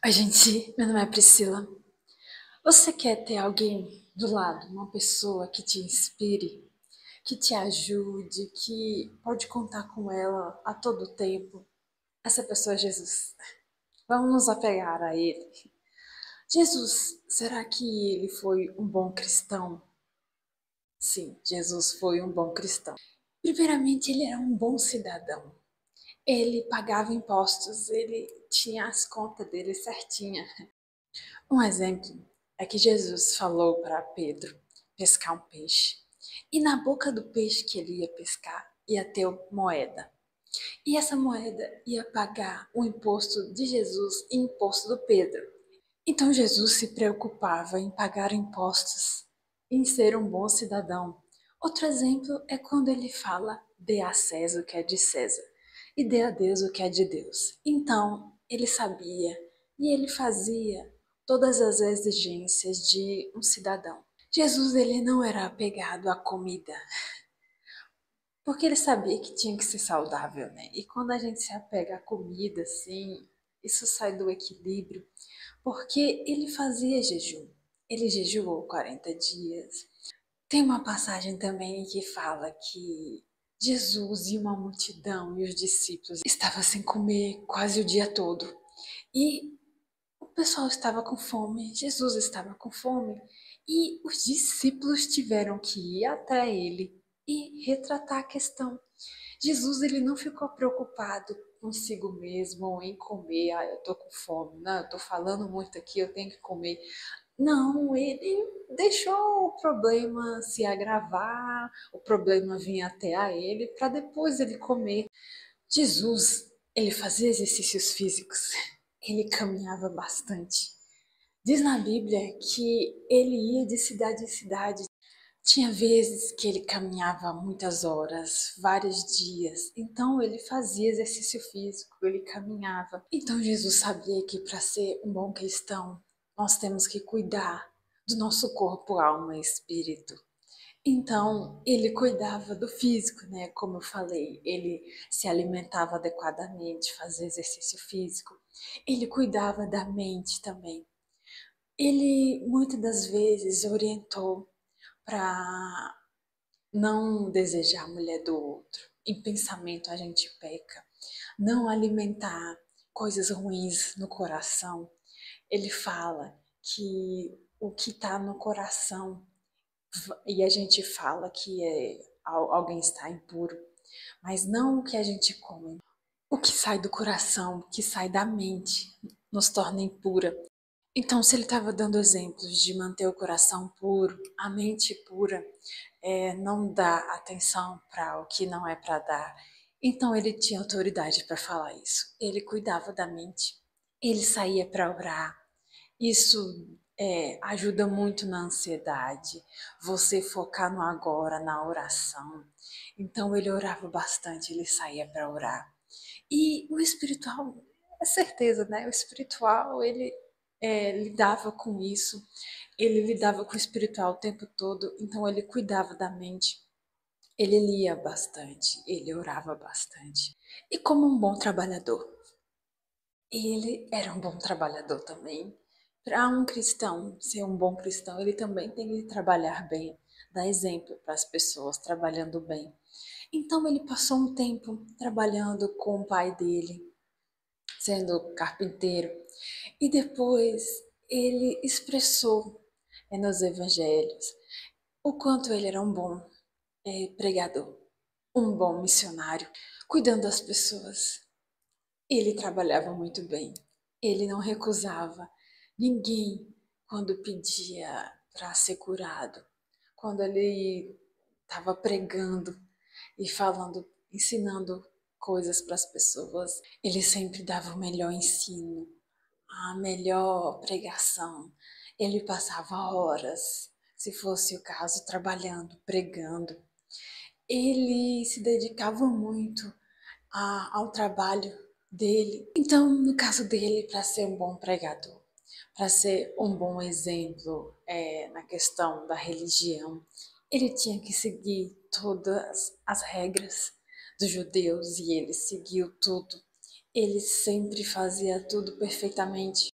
Oi, gente, meu nome é Priscila. Você quer ter alguém do lado, uma pessoa que te inspire, que te ajude, que pode contar com ela a todo tempo? Essa pessoa é Jesus. Vamos nos apegar a ele. Jesus, será que ele foi um bom cristão? Sim, Jesus foi um bom cristão. Primeiramente, ele era um bom cidadão. Ele pagava impostos, ele tinha as contas dele certinha. Um exemplo é que Jesus falou para Pedro pescar um peixe. E na boca do peixe que ele ia pescar ia ter moeda. E essa moeda ia pagar o imposto de Jesus e o imposto do Pedro. Então Jesus se preocupava em pagar impostos, em ser um bom cidadão. Outro exemplo é quando ele fala: dê a César o que é de César e dê a Deus o que é de Deus. Então ele sabia e ele fazia todas as exigências de um cidadão. Jesus ele não era apegado à comida, porque ele sabia que tinha que ser saudável, né? E quando a gente se apega à comida, assim, isso sai do equilíbrio, porque ele fazia jejum. Ele jejuou 40 dias. Tem uma passagem também que fala que Jesus e uma multidão e os discípulos estavam sem comer quase o dia todo. E o pessoal estava com fome, Jesus estava com fome, e os discípulos tiveram que ir até ele e retratar a questão. Jesus ele não ficou preocupado consigo mesmo em comer, ah, eu tô com fome, não, eu tô falando muito aqui, eu tenho que comer. Não, ele deixou o problema se agravar, o problema vir até a ele para depois ele comer. Jesus, ele fazia exercícios físicos, ele caminhava bastante. Diz na Bíblia que ele ia de cidade em cidade. Tinha vezes que ele caminhava muitas horas, vários dias. Então ele fazia exercício físico, ele caminhava. Então Jesus sabia que para ser um bom cristão, nós temos que cuidar do nosso corpo, alma e espírito. Então, ele cuidava do físico, né? Como eu falei, ele se alimentava adequadamente, fazia exercício físico. Ele cuidava da mente também. Ele muitas das vezes orientou para não desejar a mulher do outro. Em pensamento a gente peca. Não alimentar coisas ruins no coração. Ele fala que o que está no coração e a gente fala que alguém está impuro, mas não o que a gente come. O que sai do coração, o que sai da mente, nos torna impura. Então, se ele estava dando exemplos de manter o coração puro, a mente pura, não dar atenção para o que não é para dar, então ele tinha autoridade para falar isso. Ele cuidava da mente, ele saía para orar, isso ajuda muito na ansiedade, você focar no agora, na oração. Então ele orava bastante, ele saía para orar. E o espiritual, é certeza, né? O espiritual, ele lidava com isso, ele lidava com o espiritual o tempo todo, então ele cuidava da mente. Ele lia bastante, ele orava bastante. E como um bom trabalhador, ele era um bom trabalhador também. Para um cristão ser um bom cristão, ele também tem que trabalhar bem, dar exemplo para as pessoas, trabalhando bem. Então ele passou um tempo trabalhando com o pai dele, sendo carpinteiro, e depois ele expressou nos evangelhos o quanto ele era um bom pregador, um bom missionário, cuidando das pessoas. Ele trabalhava muito bem. Ele não recusava ninguém quando pedia para ser curado. Quando ele estava pregando e falando, ensinando coisas para as pessoas, ele sempre dava o melhor ensino, a melhor pregação. Ele passava horas, se fosse o caso, trabalhando, pregando. Ele se dedicava muito ao trabalho dele. Então, no caso dele, para ser um bom pregador, para ser um bom exemplo na questão da religião, ele tinha que seguir todas as regras dos judeus e ele seguiu tudo. Ele sempre fazia tudo perfeitamente.